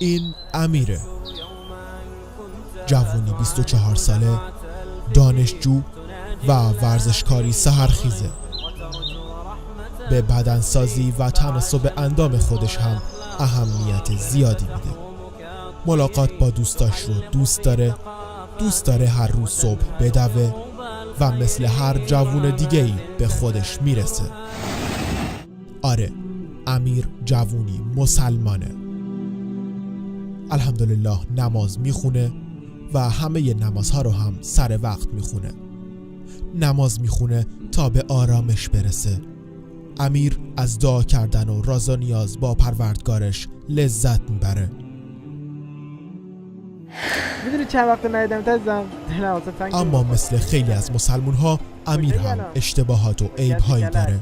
این امیره، جوونی 24 ساله، دانشجو و ورزشکاری سحرخیزه. به بدنسازی و تناسب اندام خودش هم اهمیت زیادی میده. ملاقات با دوستاش رو دوست داره هر روز صبح بدوه و مثل هر جوون دیگه‌ای به خودش میرسه. آره، امیر جوونی مسلمانه. الحمدلله نماز میخونه و همه نمازها رو هم سر وقت میخونه. نماز میخونه تا به آرامش برسه. امیر از دعا کردن و راز و نیاز با پروردگارش لذت میبره. میدونی چند وقت ندیدم تازم اما مثل خیلی از مسلمون ها امیر هم اشتباهات و عیب‌هایی داره.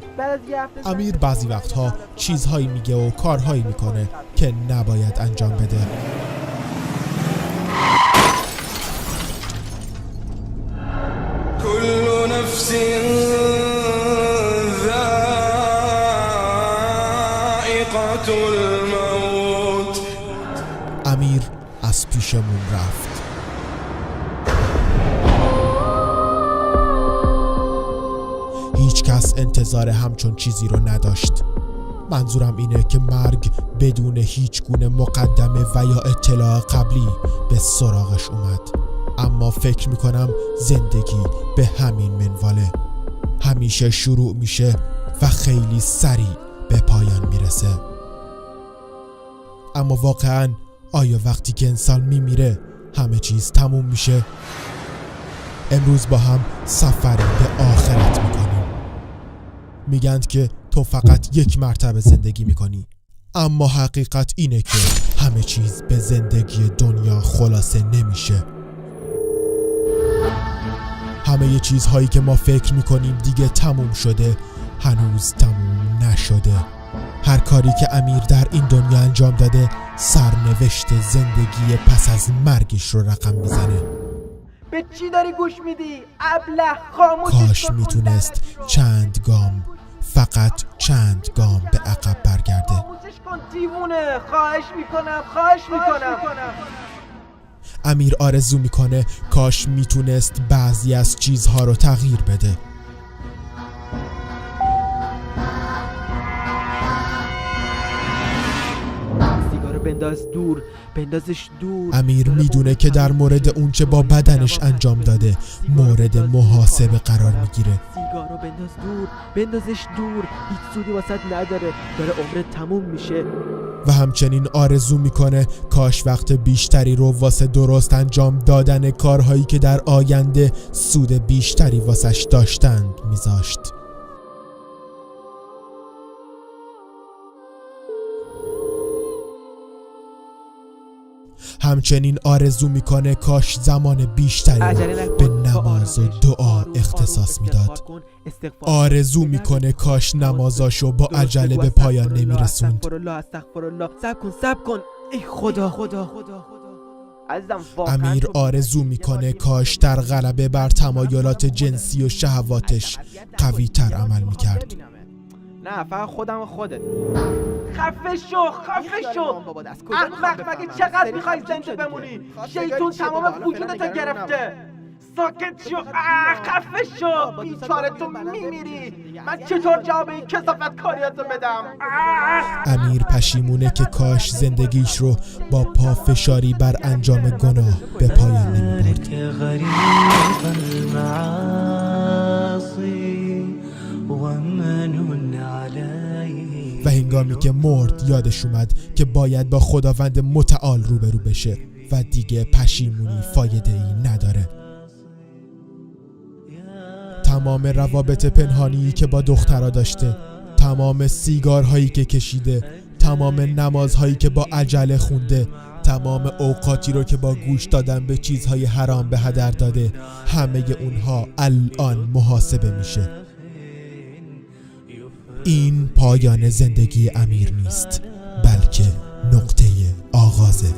امیر بعضی وقتها چیزهایی میگه و کارهایی میکنه که نباید انجام بده. كل نفس ذائقة الموت. امیر از پیشمون رفت. هیچ کس انتظار همچون چیزی رو نداشت. منظورم اینه که مرگ بدون هیچ گونه مقدمه و یا اطلاع قبلی به سراغش اومد. اما فکر میکنم زندگی به همین منواله، همیشه شروع میشه و خیلی سریع به پایان میرسه. اما واقعاً آیا وقتی که انسان میمیره همه چیز تموم میشه؟ امروز با هم سفری به آخرت میکنیم. میگند که تو فقط یک مرتبه زندگی میکنی، اما حقیقت اینه که همه چیز به زندگی دنیا خلاصه نمیشه. همه چیزهایی که ما فکر میکنیم دیگه تموم شده هنوز تموم نشده. هر کاری که امیر در این دنیا انجام داده سرنوشت زندگی پس از مرگش رو رقم میزنه. به چی داری گوش میدی؟ ابله خاموشش کن. کاش میتونست چند گام، فقط چند گام به عقب برگرده. خاموشش کن دیوونه. خواهش میکنم. امیر آرزو میکنه کاش میتونست بعضی از چیزها رو تغییر بده. بندازش دور. امیر میدونه که در مورد اونچه با بدنش انجام داده مورد محاسبه قرار میگیره. سیگارو بندازش دور. هیچ سودی واسط نداره. داره عمرت تموم میشه. و همچنین آرزو میکنه کاش وقت بیشتری رو واسه درست انجام دادن کارهایی که در آینده سود بیشتری واسش داشتند میذاشت. همچنین آرزو میکنه کاش زمان بیشتری به نماز و دعا اختصاص میداد. آرزو میکنه کاش نمازاشو با عجله به پایان نمیرسوند. صبر کن. ای خدا. امیر آرزو میکنه کاش در غلبه بر تمایلات جنسی و شهواتش قوی تر عمل میکرد. نه فقط خودم و خودت. خفه شو. احمق مگه چقدر میخوای زنده بمونی؟ شیطون تمام وجودتو گرفته. ساکت شو. خفه شو. بیچاره تو میمیری. من چطور جواب این کثافت کاریاتو بدم؟ امیر پشیمونه که کاش زندگیش رو با پافشاری بر انجام گناه به پایان نمیبرد. و هنگامی که مرد یادش اومد که باید با خداوند متعال روبرو بشه و دیگه پشیمونی فایده ای نداره. تمام روابط پنهانی که با دخترها داشته، تمام سیگارهایی که کشیده، تمام نمازهایی که با عجله خونده، تمام اوقاتی رو که با گوش دادن به چیزهای حرام به هدر داده، همه اونها الان محاسبه میشه. این پایان زندگی امیر نیست، بلکه نقطه آغازه.